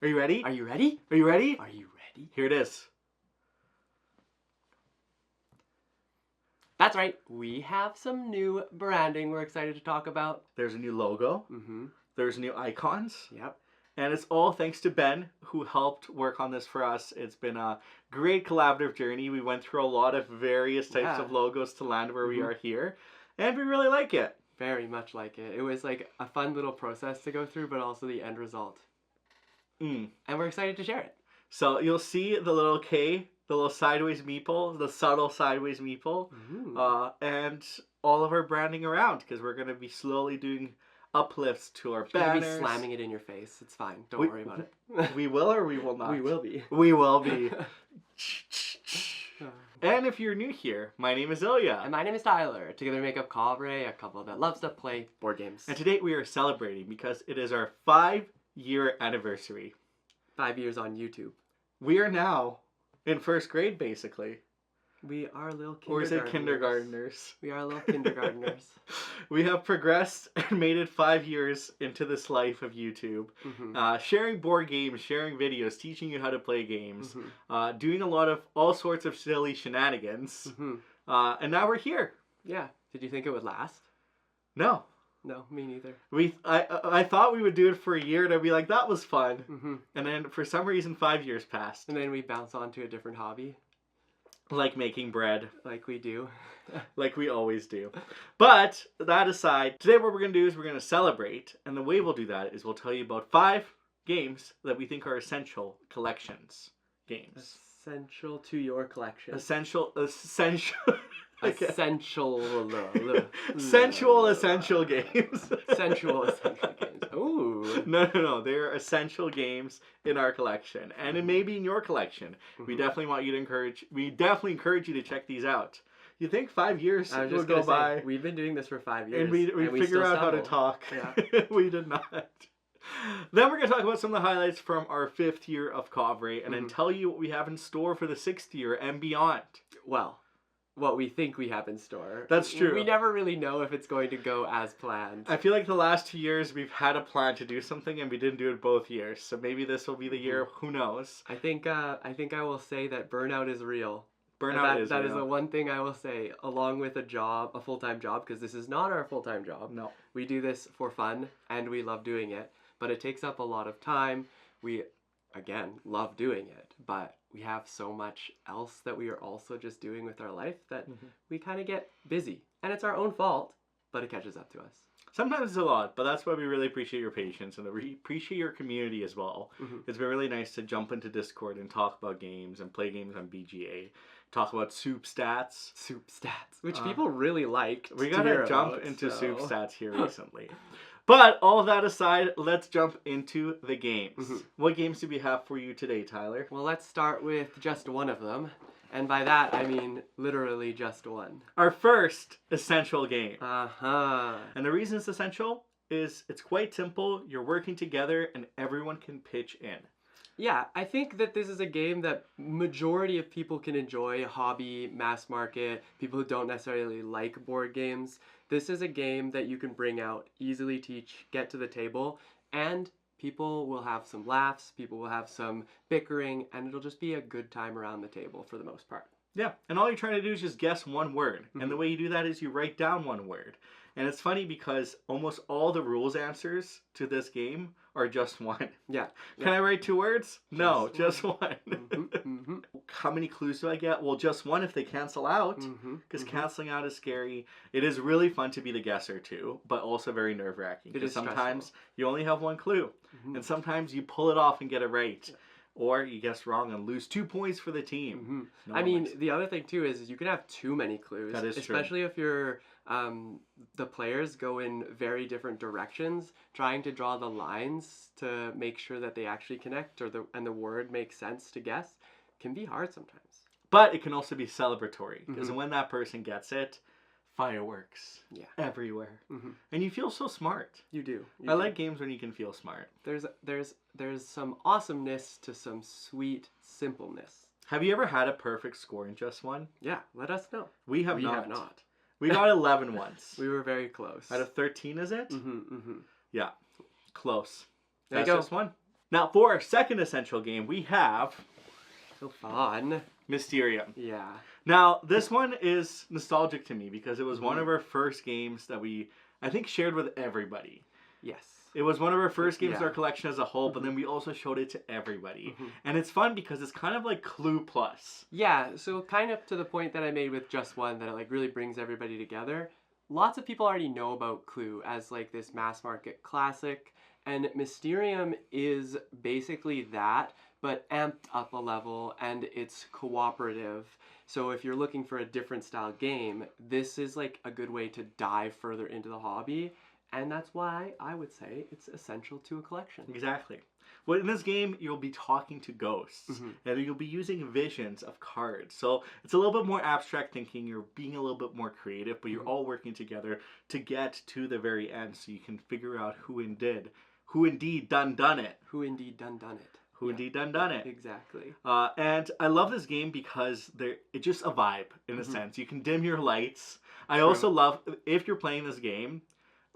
Are you ready? Are you ready? Are you ready? Are you ready? Here it is. That's right. We have some new branding we're excited to talk about. There's a new logo. Mm-hmm. There's new icons. Yep. And it's all thanks to Ben, who helped work on this for us. It's been a great collaborative journey. We went through a lot of various types of logos to land where we are here. And we really like it. Very much like it. It was like a fun little process to go through, but also the end result. And we're excited to share it. So you'll see the little K, the little sideways meeple, the subtle sideways meeple, and all of our branding around, because we're going to be slowly doing uplifts to our banners. We'll be slamming it in your face. It's fine. Don't worry about it. We will or we will not? We will be. We will be. And if you're new here, my name is Ilya. And my name is Tyler. Together we make up Kovray, a couple that loves to play board games. And today we are celebrating because it is our 5-year anniversary. 5 years on YouTube. We are now in first grade, basically. We are little kindergartners. Or is it kindergartners? We are little kindergartners. We have progressed and made it 5 years into this life of YouTube. Sharing board games, sharing videos, teaching you how to play games. Doing a lot of all sorts of silly shenanigans. And now we're here. Yeah. Did you think it would last? No. No, me neither. I thought we would do it for a year and I'd be like, that was fun. And then for some reason 5 years passed. And then we bounce on to a different hobby. Like making bread. Like we do. Like we always do. But that aside, today what we're going to do is we're going to celebrate. And the way we'll do that is we'll tell you about 5 games that we think are essential collections games. Essential to your collection. Essential. Essential Sensual essential games. Sensual essential games. Ooh. No. They're essential games in our collection. And it may be in your collection. We definitely encourage you to check these out. You think 5 years will go by? We've been doing this for 5 years. And we figure out how to talk. Yeah. We did not. Then we're going to talk about some of the highlights from our 5th year of Kovray and then tell you what we have in store for the 6th year and beyond. Well, what we think we have in store. That's true. We never really know if it's going to go as planned. I feel like the last 2 years we've had a plan to do something and we didn't do it both years. So maybe this will be the year. Who knows? I think I will say that burnout is real. Burnout is real. That is the one thing I will say, along with a full-time job, because this is not our full-time job. No. We do this for fun and we love doing it, but it takes up a lot of time. We, again, love doing it, but we have so much else that we are also just doing with our life that we kind of get busy. And it's our own fault, but it catches up to us. Sometimes it's a lot, but that's why we really appreciate your patience and appreciate your community as well. It's been really nice to jump into Discord and talk about games and play games on BGA. Talk about soup stats. Soup stats, which people really liked. We got to jump into soup stats here recently. But all that aside, let's jump into the games. What games do we have for you today, Tyler? Well, let's start with just one of them. And by that, I mean literally just one. Our first essential game. And the reason it's essential is it's quite simple. You're working together and everyone can pitch in. Yeah, I think that this is a game that majority of people can enjoy, hobby, mass market, people who don't necessarily like board games. This is a game that you can bring out, easily teach, get to the table, and people will have some laughs, people will have some bickering, and it'll just be a good time around the table for the most part. Yeah, and all you're trying to do is just guess one word. And the way you do that is you write down one word. And it's funny because almost all the rules answers to this game are just one. Yeah. Can I write 2 words? No, just one. How many clues do I get? Well, just one if they cancel out, because canceling out is scary. It is really fun to be the guesser too, but also very nerve-wracking. Because sometimes stressful. You only have one clue, and sometimes you pull it off and get it right. Or you guess wrong and lose 2 points for the team. I mean, the other thing too is you can have too many clues. That is true. Especially if you're the players go in very different directions, trying to draw the lines to make sure that they actually connect and the word makes sense to guess can be hard sometimes. But it can also be celebratory because when that person gets it, fireworks everywhere. And you feel so smart. You do. I like games when you can feel smart. There's some awesomeness to some sweet simpleness. Have you ever had a perfect score in just one? Yeah, let us know. We have not. We got 11 once. We were very close. Out of 13, is it? Yeah, close. There you go. Just one. Now, for our second essential game, we have So fun. Mysterium. Yeah. Now, this one is nostalgic to me because it was one of our first games that we, I think, shared with everybody. Yes. It was one of our first games in Yeah. our collection as a whole, but then we also showed it to everybody. And it's fun because it's kind of like Clue Plus. Yeah, so kind of to the point that I made with just one, that it like really brings everybody together. Lots of people already know about Clue as like this mass market classic, and Mysterium is basically that, but amped up a level, and it's cooperative. So if you're looking for a different style game, this is like a good way to dive further into the hobby. And that's why I would say it's essential to a collection. Exactly. Well, in this game, you'll be talking to ghosts, and you'll be using visions of cards. So it's a little bit more abstract thinking. You're being a little bit more creative, but you're all working together to get to the very end, so you can figure out who indeed done it. Who indeed done it. Who indeed done it. Exactly. And I love this game because it's just a vibe, in a sense. You can dim your lights. I also love, if you're playing this game,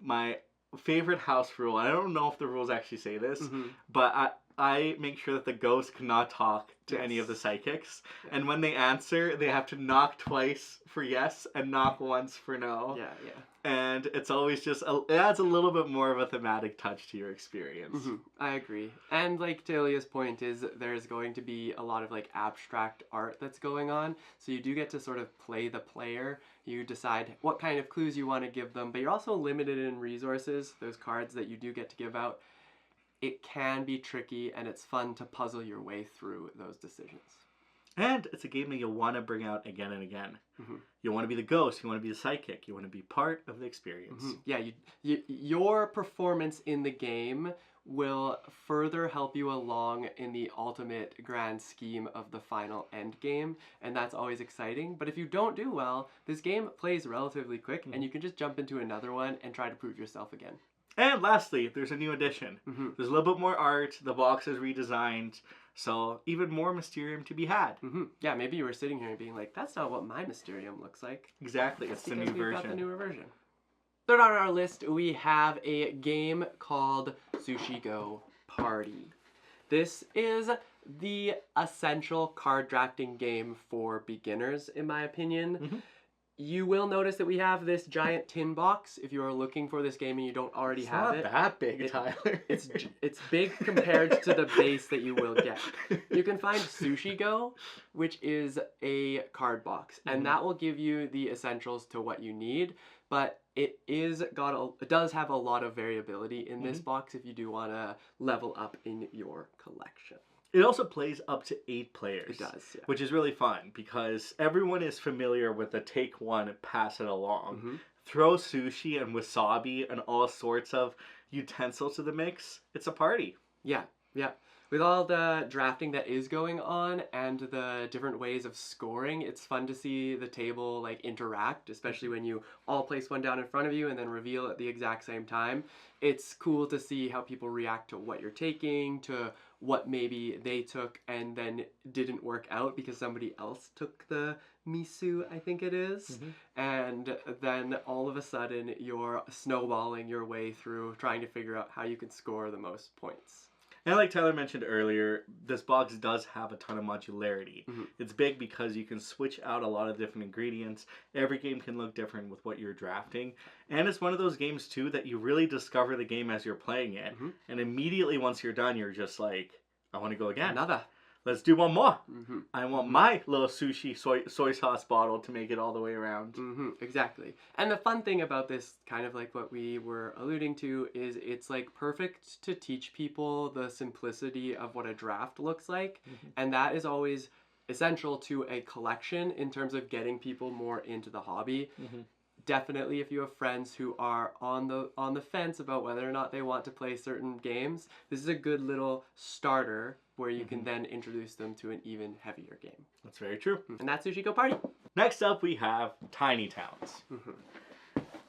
my favorite house rule, I don't know if the rules actually say this, but I make sure that the ghosts cannot talk to any of the psychics. Yeah. And when they answer, they have to knock twice for yes and knock once for no. Yeah. And it's always just, it adds a little bit more of a thematic touch to your experience. I agree. And like Talia's point is, there's going to be a lot of like abstract art that's going on. So you do get to sort of play the player. You decide what kind of clues you want to give them, but you're also limited in resources, those cards that you do get to give out. It can be tricky, and it's fun to puzzle your way through those decisions. And it's a game that you'll want to bring out again and again. You want to be the ghost, you want to be the psychic, you want to be part of the experience. Yeah, your performance in the game will further help you along in the ultimate grand scheme of the final end game, and that's always exciting. But if you don't do well, this game plays relatively quick, and you can just jump into another one and try to prove yourself again. And lastly, there's a new edition. There's a little bit more art, the box is redesigned, so even more Mysterium to be had. Yeah, maybe you were sitting here and being like, that's not what my Mysterium looks like. Exactly, it's the new version. We've got the newer version. Third on our list, we have a game called Sushi Go Party. This is the essential card drafting game for beginners, in my opinion. You will notice that we have this giant tin box if you are looking for this game and you don't already have it. It's not that big, Tyler. It's big compared to the base that you will get. You can find Sushi Go, which is a card box, and that will give you the essentials to what you need, but it does have a lot of variability in this box if you do want to level up in your collection. It also plays up to 8 players. It does, yeah. Which is really fun because everyone is familiar with the take one, pass it along. Throw sushi and wasabi and all sorts of utensils to the mix. It's a party. Yeah. With all the drafting that is going on and the different ways of scoring, it's fun to see the table like interact, especially when you all place one down in front of you and then reveal at the exact same time. It's cool to see how people react to what you're taking, to what maybe they took and then didn't work out because somebody else took the miso, I think it is. And then all of a sudden you're snowballing your way through trying to figure out how you can score the most points. And like Tyler mentioned earlier, this box does have a ton of modularity. It's big because you can switch out a lot of different ingredients. Every game can look different with what you're drafting. And it's one of those games, too, that you really discover the game as you're playing it. And immediately once you're done, you're just like, I want to go again. Another. Let's do one more. I want my little sushi soy sauce bottle to make it all the way around. Exactly. And the fun thing about this, kind of like what we were alluding to, is it's like perfect to teach people the simplicity of what a draft looks like. And that is always essential to a collection in terms of getting people more into the hobby. Definitely if you have friends who are on the fence about whether or not they want to play certain games, this is a good little starter where you can then introduce them to an even heavier game. That's very true. And that's Sushi Go Party. Next up we have Tiny Towns.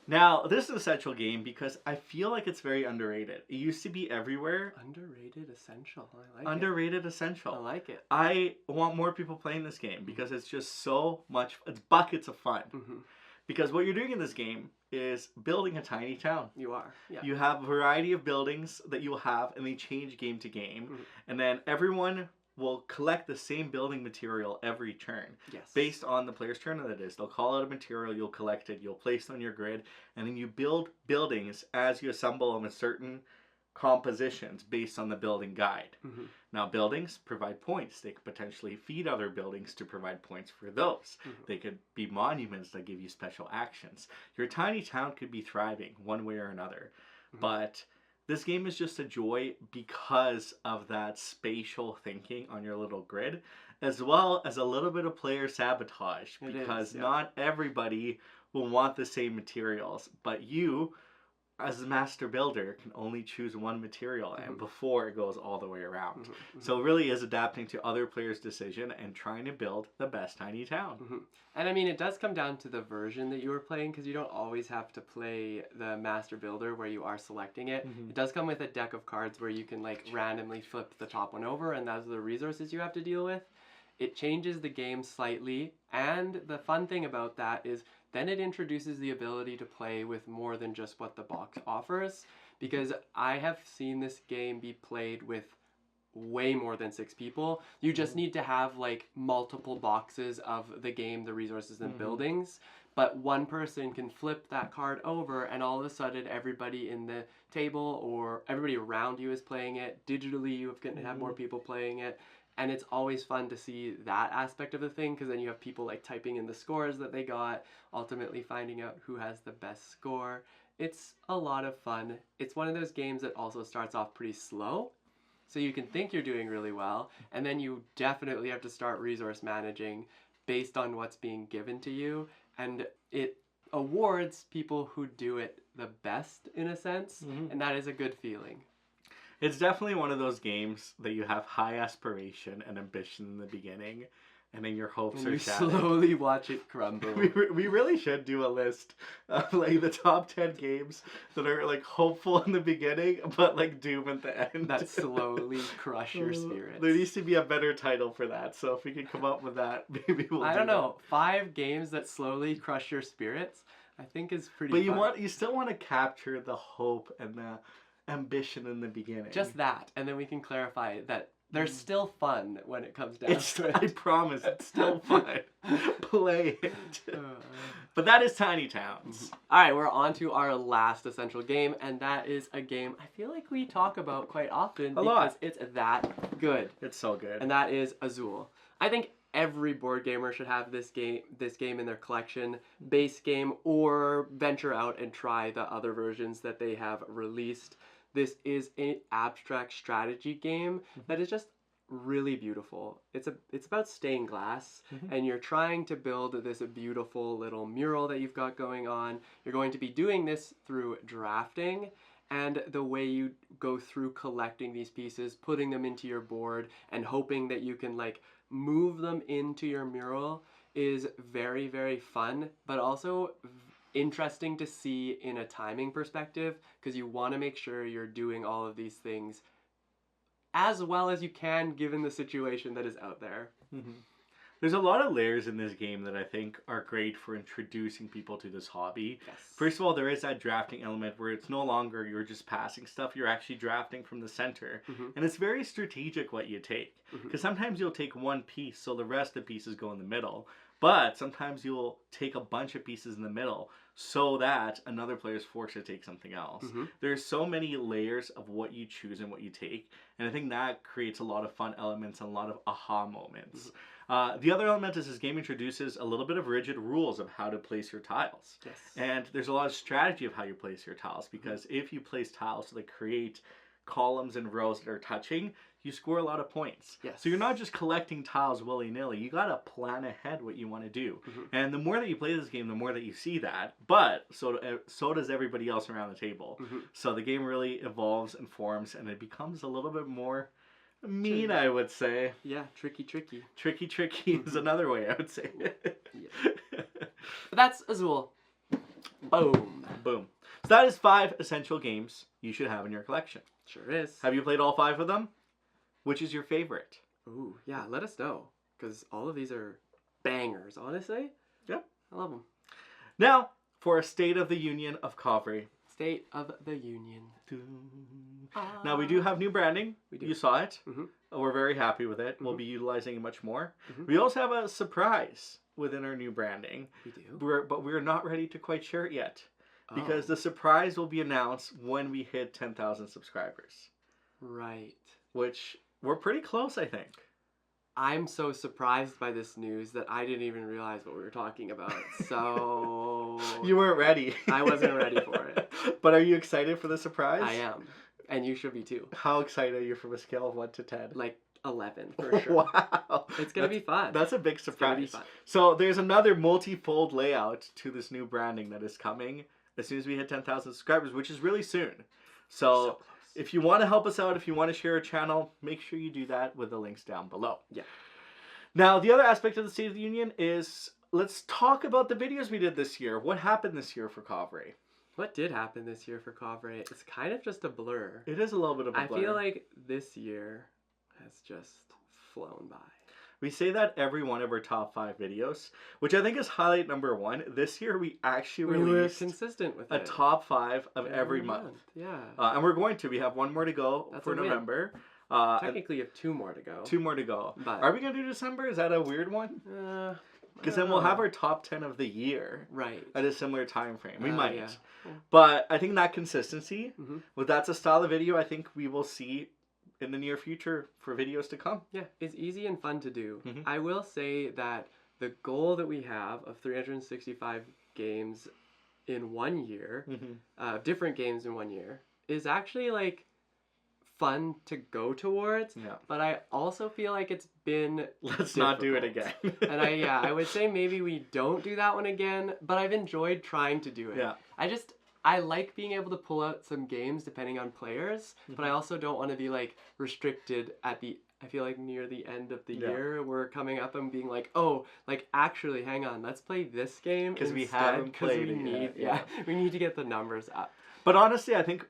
Now, this is an essential game because I feel like it's very underrated. It used to be everywhere. Underrated essential. I like it. Underrated essential. I like it. I want more people playing this game because it's just so much, it's buckets of fun. Because what you're doing in this game is building a tiny town. You are, yeah. You have a variety of buildings that you'll have, and they change game to game. Mhm. And then everyone will collect the same building material every turn. Yes. Based on the player's turn that it is. They'll call out a material, you'll collect it, you'll place it on your grid, and then you build buildings as you assemble them in certain compositions based on the building guide. Mhm. Now, buildings provide points. They could potentially feed other buildings to provide points for those. Mhm. They could be monuments that give you special actions. Your tiny town could be thriving one way or another. Mhm. But this game is just a joy because of that spatial thinking on your little grid, as well as a little bit of player sabotage, It because is, yeah. not everybody will want the same materials, but you, as the master builder, can only choose one material and Mhm. before it goes all the way around. Mhm. Mhm. So it really is adapting to other players' decision and trying to build the best tiny town. Mhm. And I mean, it does come down to the version that you were playing, because you don't always have to play the Master Builder where you are selecting it. Mhm. It does come with a deck of cards where you can like randomly flip the top one over, and those are the resources you have to deal with. It changes the game slightly, and the fun thing about that is then it introduces the ability to play with more than just what the box offers, because I have seen this game be played with way more than 6 people. You just need to have like multiple boxes of the game, the resources and buildings, but one person can flip that card over and all of a sudden everybody in the table or everybody around you is playing it. Digitally you can have more people playing it, and it's always fun to see that aspect of the thing, because then you have people like typing in the scores that they got, ultimately finding out who has the best score. It's a lot of fun. It's one of those games that also starts off pretty slow. So you can think you're doing really well, and then you definitely have to start resource managing based on what's being given to you, and it awards people who do it the best in a sense, and that is a good feeling. It's definitely one of those games that you have high aspiration and ambition in the beginning, and then your hopes And are you shattered. slowly watch it crumble. We really should do a list of like the top 10 games that are like hopeful in the beginning but like doom at the end. That slowly crush your spirits. There needs to be a better title for that, so if we can come up with that, maybe we'll I don't know, 5 games that slowly crush your spirits, I think is pretty But fun. you still want to capture the hope and the ambition in the beginning. Just that, and then we can clarify that they're still fun when it comes down to it. I promise, it's still fun. Play it. But that is Tiny Towns. Alright, we're on to our last essential game, and that is a game I feel like we talk about quite often because it's that good. It's so good. And that is Azul. I think every board gamer should have this game in their collection, base game, or venture out and try the other versions that they have released. This is an abstract strategy game that is just really beautiful. It's about stained glass, and you're trying to build this beautiful little mural that you've got going on. You're going to be doing this through drafting, and the way you go through collecting these pieces, putting them into your board, and hoping that you can like move them into your mural is very, very fun, but also interesting to see in a timing perspective, because you want to make sure you're doing all of these things as well as you can given the situation that is out there. There's a lot of layers in this game that I think are great for introducing people to this hobby. Yes. First of all, there is that drafting element where it's no longer you're just passing stuff, you're actually drafting from the center. And it's very strategic what you take. Because sometimes you'll take one piece so the rest of the pieces go in the middle. But sometimes you'll take a bunch of pieces in the middle so that another player is forced to take something else. There's so many layers of what you choose and what you take. And I think that creates a lot of fun elements and a lot of aha moments. The other element is this game introduces a little bit of rigid rules of how to place your tiles. Yes. And there's a lot of strategy of how you place your tiles, because if you place tiles that create columns and rows that are touching, you score a lot of points. Yes. So you're not just collecting tiles willy-nilly. You got to plan ahead what you want to do. And the more that you play this game, the more that you see that. But so does everybody else around the table. So the game really evolves and forms, and it becomes a little bit more mean, I would say. Yeah, tricky. Tricky is another way I would say. But that's Azul. Boom. Boom. So that is 5 essential games you should have in your collection. Sure is. Have you played all 5 of them? Which is your favorite? Ooh, yeah, let us know. Because all of these are bangers, honestly. Yep. I love them. Now, for a State of the Union of Kovray. State of the Union. Now, we do have new branding. We do. You saw it. Mhm. We're very happy with it. We'll be utilizing it much more. We also have a surprise within our new branding. We do. But we're not ready to quite share it yet. Because Oh. the surprise will be announced when we hit 10,000 subscribers. Right. Which, we're pretty close, I think. I'm so surprised by this news that I didn't even realize what we were talking about. So You weren't ready. I wasn't ready for it. But are you excited for the surprise? I am. And you should be too. How excited are you from a scale of 1 to 10? Like 11 for sure. Wow. It's going to be fun. That's a big It's going to be surprise. fun. So there's another multi-fold layout to this new branding that is coming as soon as we hit 10,000 subscribers, which is really soon. So close. if you want to help us out, if you want to share a channel, make sure you do that with the links down below. Yeah. Now, the other aspect of the State of the Union is let's talk about the videos we did this year. What happened this year for Kovray? What did happen this year for Kovray? It's kind of just a blur. It is a little bit of a I blur. feel like this year has just flown by. We say that every one of our top 5 videos, which I think is highlight number 1. This year we actually We were released consistent with a it. top 5 of every month. Yeah. And we're going to. We have one more to go That's for a win. November. Technically, you have 2 more to go. 2 more to go. But Are we going to do December? Is that a weird one? Because then we'll have our top 10 of the year right at a similar time frame. We Oh, might. yeah. But I think that consistency, Mhm. with that's a style of video I think we will see in the near future for videos to come. Yeah, it's easy and fun to do. Mhm. I will say that the goal that we have of 365 games in 1 year, different games in 1 year, is actually like fun to go towards. Yeah. But I also feel like it's been Let's not do it difficult. again. And I would say maybe we don't do that one again, but I've enjoyed trying to do it. Yeah. I like being able to pull out some games depending on players, but I also don't want to be like restricted at I feel like near the end of the year we're coming up and being like, oh, like actually hang on, let's play this game 'Cause we instead, haven't 'cause played we it need yet, we need to get the numbers up. But honestly, I think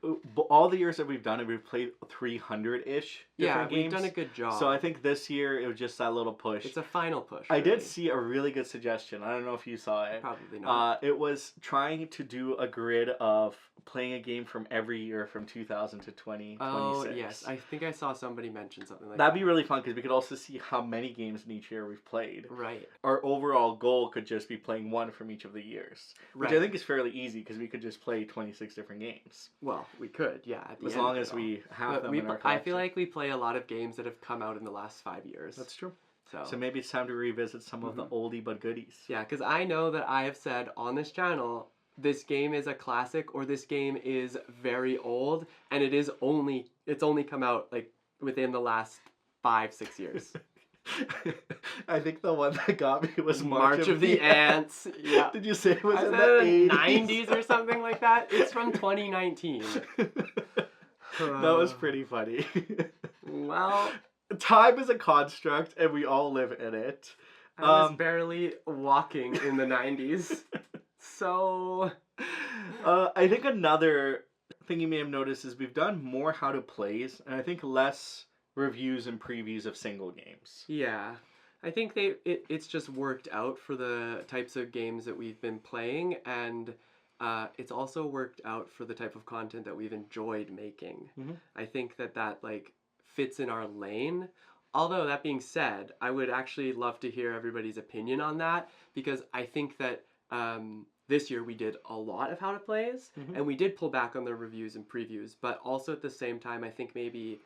all the years that we've done it, we've played 300-ish different games. We've done a good job. So I think this year it was just that little push. It's a final push. I did really. see a really good suggestion. I don't know if you saw it. Probably not. It was trying to do a grid of playing a game from every year from 2000 to 2026. Oh, yes. I think I saw somebody mention something like That'd that. be really fun because we could also see how many games in each year we've played. Right. Our overall goal could just be playing one from each of the years, which I think is fairly easy because we could just play 26 different games. Well, we could, yeah. At the As end long of as it all. we have But them in our I collection. feel like we play a lot of games that have come out in the last 5 years. That's true. So So maybe it's time to revisit some of the oldie but goodies. yeah, because I know that I have said on this channel, this game is a classic or this game is very old, and it's only come out like within the last 5-6 years. I think the one that got me was March of the Ants. Yeah. Did you say it was I in said the in 80s? 90s or something like that. It's from 2019. That was pretty funny. Well, Time is a construct and we all live in it. I was barely walking in the 90s. So I think another thing you may have noticed is we've done more how to plays and I think less reviews and previews of single games. yeah, I think it's just worked out for the types of games that we've been playing, and it's also worked out for the type of content that we've enjoyed making. Mhm. I think that like fits in our lane. Although that being said, I would actually love to hear everybody's opinion on that, because I think that this year we did a lot of how to plays, and we did pull back on the reviews and previews, but also at the same time I think maybe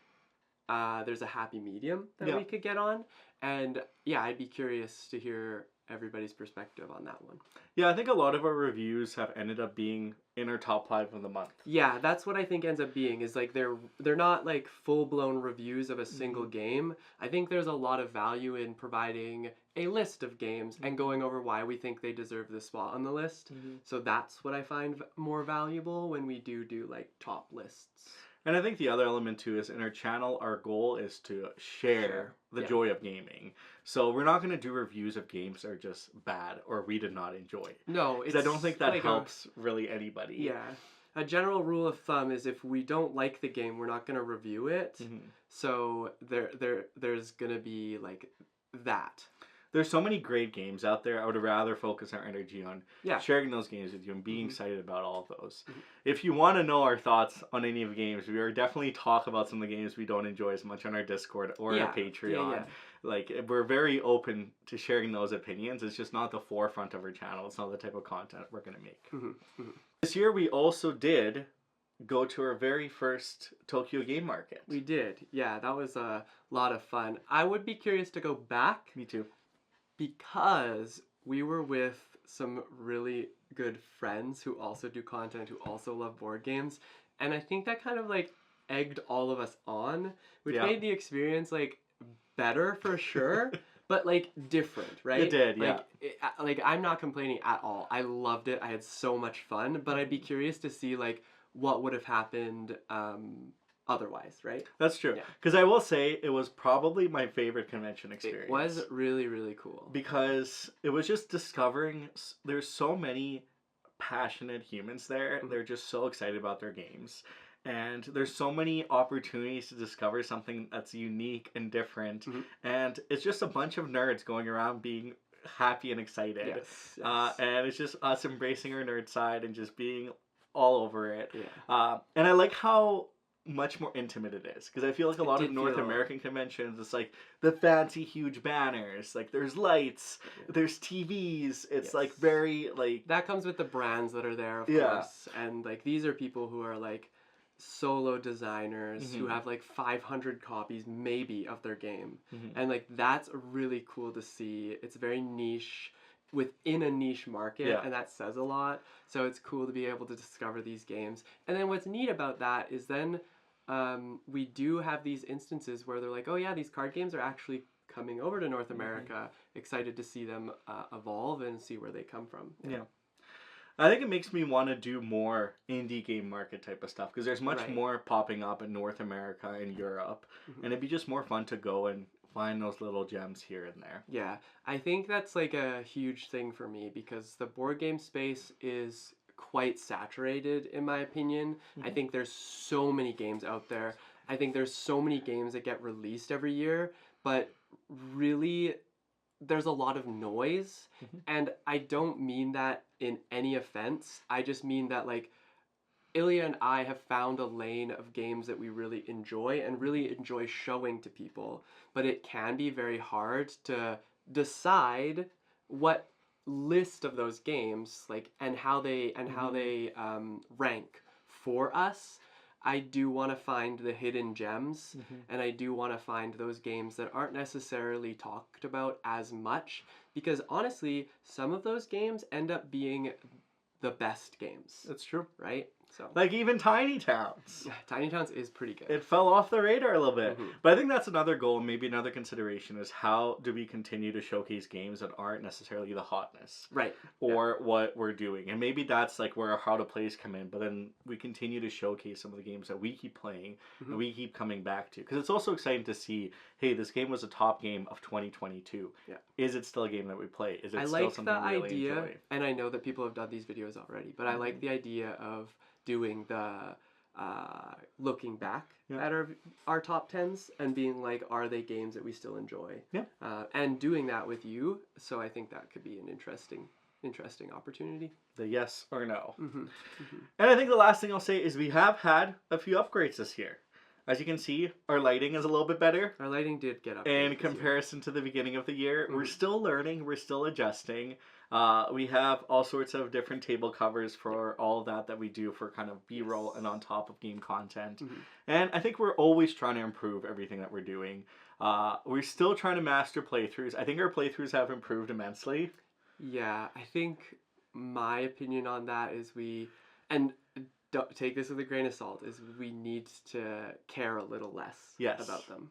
there's a happy medium that we could get on, and yeah, I'd be curious to hear everybody's perspective on that one. Yeah, I think a lot of our reviews have ended up being in our top 5 of the month. Yeah, that's what I think ends up being, is like they're not like full-blown reviews of a single game. I think there's a lot of value in providing a list of games and going over why we think they deserve this spot on the list. So that's what I find more valuable when we do like top lists. And I think the other element too is in our channel, our goal is to share the joy of gaming. So we're not going to do reviews of games that are just bad or we did not enjoy. No, because I don't think that like helps really anybody. Yeah. A general rule of thumb is if we don't like the game, we're not going to review it. So there's going to be like that. there's so many great games out there. I would rather focus our energy on sharing those games with you and being excited about all of those. If you want to know our thoughts on any of the games, we are definitely talk about some of the games we don't enjoy as much on our Discord or our Patreon. Like, we're very open to sharing those opinions. It's just not the forefront of our channel. It's not the type of content we're going to make. This year we also did go to our very first Tokyo Game Market. We did. Yeah, that was a lot of fun. I would be curious to go back. Me too. Because we were with some really good friends who also do content, who also love board games. And I think that kind of like egged all of us on, which made the experience like better for sure, but like different, right? It did, yeah. Like I'm not complaining at all. I loved it. I had so much fun, but I'd be curious to see like what would have happened otherwise, right? That's true. Because I will say it was probably my favorite convention experience. It was really, really cool. Because it was just discovering there's so many passionate humans there. They're just so excited about their games. And there's so many opportunities to discover something that's unique and different. And it's just a bunch of nerds going around being happy and excited. Yes. And it's just us embracing our nerd side and just being all over it. And I like how much more intimate it is, because I feel like a lot of North American conventions, it's like the fancy huge banners, like there's lights, there's TVs, it's like very like that comes with the brands that are there, of course, and like these are people who are like solo designers who have like 500 copies maybe of their game, and like that's really cool to see. It's very niche within a niche market, and that says a lot. So it's cool to be able to discover these games. And then what's neat about that is then we do have these instances where they're like, oh yeah, these card games are actually coming over to North America. Excited to see them evolve and see where they come from. I think it makes me want to do more indie game market type of stuff, because there's much more popping up in North America and Europe, and it'd be just more fun to go and find those little gems here and there. Yeah, I think that's like a huge thing for me, because the board game space is quite saturated in my opinion. I think there's so many games out there. I think there's so many games that get released every year, but really there's a lot of noise, and I don't mean that in any offense. I just mean that like Ilya and I have found a lane of games that we really enjoy and really enjoy showing to people, but it can be very hard to decide what list of those games like and how they rank for us. I do want to find the hidden gems, and I do want to find those games that aren't necessarily talked about as much, because honestly, some of those games end up being the best games. That's true. Right? So like even Tiny Towns. Yeah, Tiny Towns is pretty good. It fell off the radar a little bit. But I think that's another goal, maybe another consideration, is how do we continue to showcase games that aren't necessarily the hotness. Right. Or what we're doing. And maybe that's like where our how to plays come in, but then we continue to showcase some of the games that we keep playing and we keep coming back to. Because it's also exciting to see, hey, this game was a top game of 2022. Yeah. Is it still a game that we play? Is it still something we really enjoy? I like the idea, and I know that people have done these videos already, but I like the idea of doing the looking back at our top 10s and being like, are they games that we still enjoy? Yeah. And doing that with you, so I think that could be an interesting opportunity. The yes or no. And I think the last thing I'll say is we have had a few upgrades this year. As you can see, our lighting is a little bit better. Our lighting did get upgraded in comparison to the beginning of the year. We're still learning. We're still adjusting. We have all sorts of different table covers for all of that we do for kind of B-roll and on top of game content. And I think we're always trying to improve everything that we're doing. We're still trying to master playthroughs. I think our playthroughs have improved immensely. Yeah, I think my opinion on that is and don't take this with a grain of salt, is we need to care a little less about them.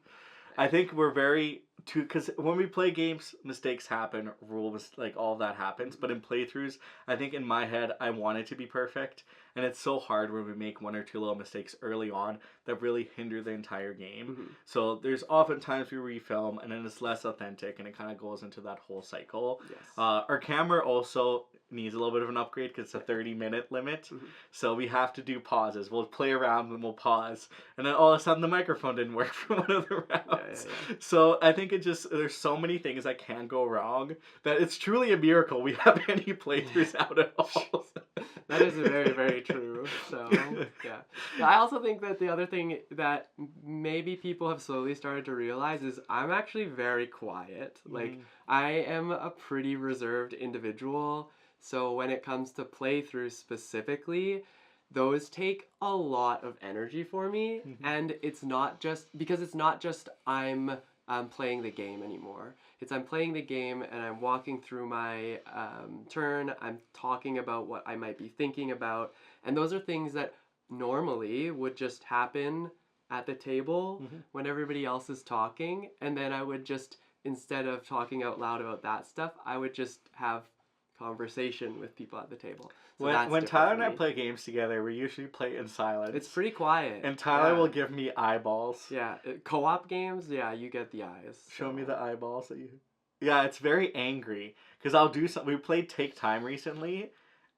I think we're because when we play games, mistakes happen, rules, like all of that happens. But in playthroughs, I think in my head, I want it to be perfect. and it's so hard when we make one or two little mistakes early on that really hinder the entire game. Mm-hmm. So there's often times we refilm and then it's less authentic and it kind of goes into that whole cycle. Yes. Our camera also needs a little bit of an upgrade because it's a 30-minute limit. Mm-hmm. So we have to do pauses. We'll play around and we'll pause. And then all of a sudden the microphone didn't work for one of the rounds. Yeah. So I think there's so many things that can go wrong that it's truly a miracle we have any playthroughs out at all. That is very, very true. So, yeah. I also think that the other thing that maybe people have slowly started to realize is I'm actually very quiet. Like, I am a pretty reserved individual. So when it comes to playthroughs specifically, those take a lot of energy for me. And it's not just I'm playing the game anymore. It's I'm playing the game and I'm walking through my turn. I'm talking about what I might be thinking about. And those are things that normally would just happen at the table when everybody else is talking. And then I would just, instead of talking out loud about that stuff, I would just have conversation with people at the table. So when Tyler and I play games together, we usually play in silence. It's pretty quiet. And Tyler will give me eyeballs. Yeah, co-op games, yeah, you get the eyes. Show me the eyeballs that you... Yeah, it's very angry. Because I'll do something... We played Take Time recently,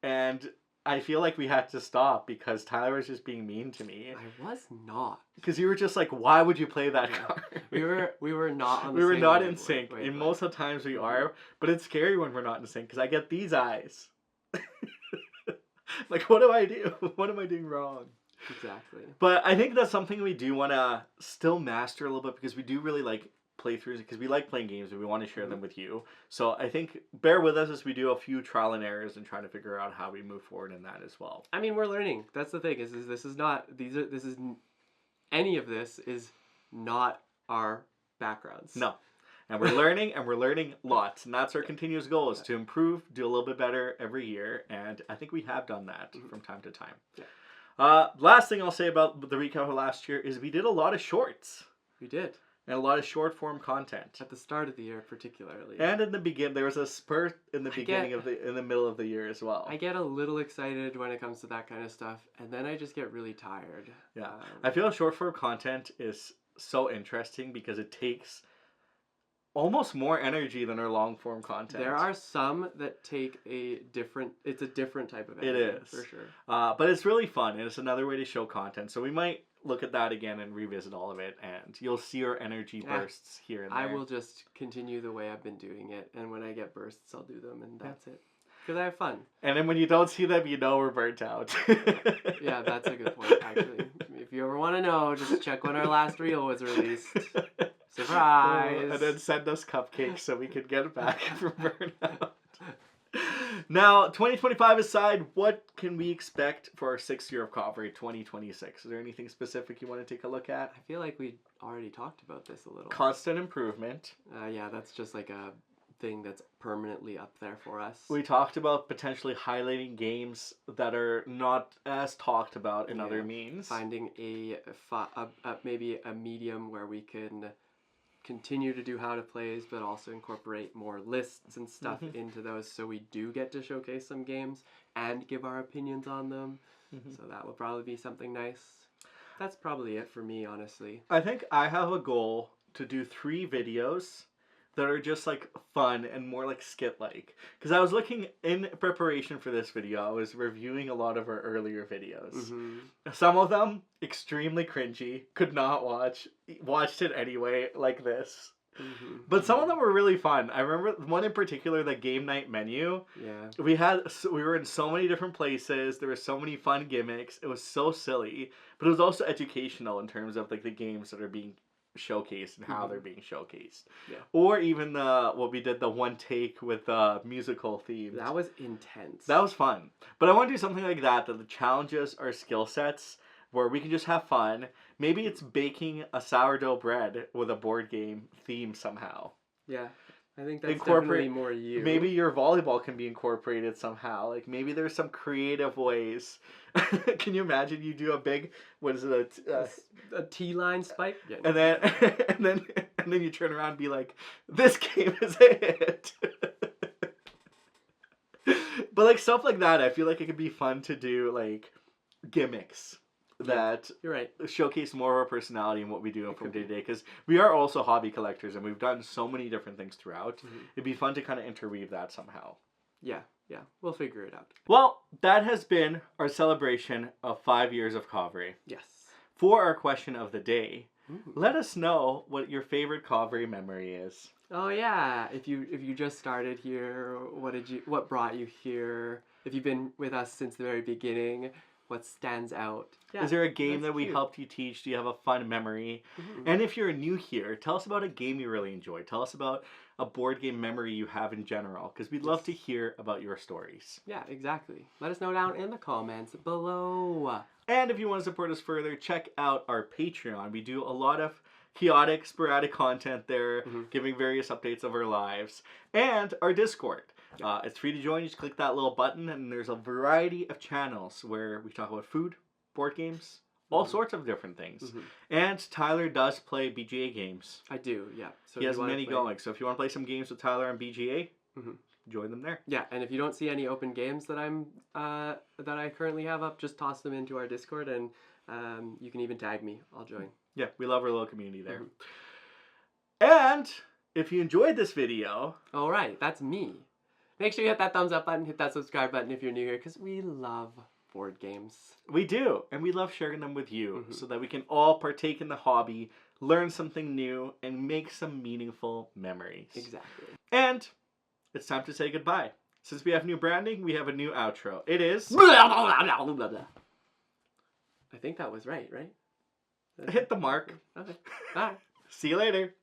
and I feel like we had to stop because Tyler was just being mean to me. I was not. Because you were just like, why would you play that card? We were not on the We were same not wavelength. in sync. And most of the times we are, but it's scary when we're not in sync because I get these eyes. Like, what do I do? What am I doing wrong? Exactly. But I think that's something we do want to still master a little bit because we do really like playthroughs because we like playing games and we want to share them with you. So I think bear with us as we do a few trial and errors and try to figure out how we move forward in that as well. I mean, we're learning. That's the thing. Any of this is not our backgrounds. No. And we're learning lots. And that's our continuous goal is to improve, do a little bit better every year. And I think we have done that from time to time. Yeah. Last thing I'll say about the recap of last year is we did a lot of shorts. We did. And a lot of short form content. At the start of the year, particularly. And in the beginning, there was a spurt in the in the middle of the year as well. I get a little excited when it comes to that kind of stuff. And then I just get really tired. Yeah. I feel short form content is so interesting because it takes almost more energy than our long form content. There are some that take it's a different type of energy. It is. For sure. But it's really fun and it's another way to show content. So we might look at that again and revisit all of it and you'll see our energy bursts here and there. I will just continue the way I've been doing it and when I get bursts I'll do them and that's it. Because I have fun. And then when you don't see them, you know we're burnt out. Yeah, that's a good point actually. If you ever want to know, just check when our last reel was released. Surprise! And then send us cupcakes so we can get it back from burnout. Now, 2025 aside, what can we expect for our 6th year of Kovray 2026? Is there anything specific you want to take a look at? I feel like we already talked about this a little. Constant improvement. Yeah, that's just like a thing that's permanently up there for us. We talked about potentially highlighting games that are not as talked about in other means. Finding maybe a medium where we can continue to do how to plays but also incorporate more lists and stuff into those so we do get to showcase some games and give our opinions on them. So that will probably be something nice. That's probably it for me, honestly. I think I have a goal to do 3 videos that are just like fun and more like skit-like. Because I was looking in preparation for this video, I was reviewing a lot of our earlier videos. Some of them extremely cringy, could not watch, watched it anyway like this. But some of them were really fun. I remember one in particular, the game night menu. Yeah. We were in so many different places. There were so many fun gimmicks. It was so silly, but it was also educational in terms of like the games that are being showcased and how they're being showcased. Yeah. Or even what we did, the one take with musical themes. That was intense. That was fun. But I want to do something like that the challenges our skill sets where we can just have fun. Maybe it's baking a sourdough bread with a board game theme somehow. Yeah. I think that's definitely more you. Maybe your volleyball can be incorporated somehow. Like maybe there's some creative ways. Can you imagine you do a big, what is it, a T-line spike? Yeah. And then you turn around and be like, this game is a hit. But like stuff like that, I feel like it could be fun to do. Like gimmicks that You're right. showcase more of our personality and what we do from day to day, because we are also hobby collectors and we've done so many different things throughout. It'd be fun to kind of interweave that somehow. Yeah, we'll figure it out. Well, that has been our celebration of 5 years of Kovray. Yes. For our question of the day, let us know what your favorite Kovray memory is. Oh yeah, if you just started here, what brought you here? If you've been with us since the very beginning, what stands out? Yeah, is there a game that we cute. helped you teach? Do you have a fun memory? And if you're new here, tell us about a game you really enjoyed. Tell us about a board game memory you have in general, because we'd love to hear about your stories. Yeah, exactly. Let us know down in the comments below. And if you want to support us further, check out our Patreon. We do a lot of chaotic, sporadic content there, giving various updates of our lives. And our Discord. It's free to join. You just click that little button, and there's a variety of channels where we talk about food, board games, all sorts of different things. And Tyler does play BGA games. I do, yeah. So he has many going. So if you want to play some games with Tyler on BGA, join them there. Yeah, and if you don't see any open games that I currently have up, just toss them into our Discord, and you can even tag me. I'll join. Yeah, we love our little community there. And if you enjoyed this video... All right, that's me. Make sure you hit that thumbs up button, hit that subscribe button if you're new here, because we love board games. We do, and we love sharing them with you so that we can all partake in the hobby, learn something new, and make some meaningful memories. Exactly. And it's time to say goodbye. Since we have new branding, we have a new outro. It is... I think that was right? Hit the mark. Okay. All right. See you later.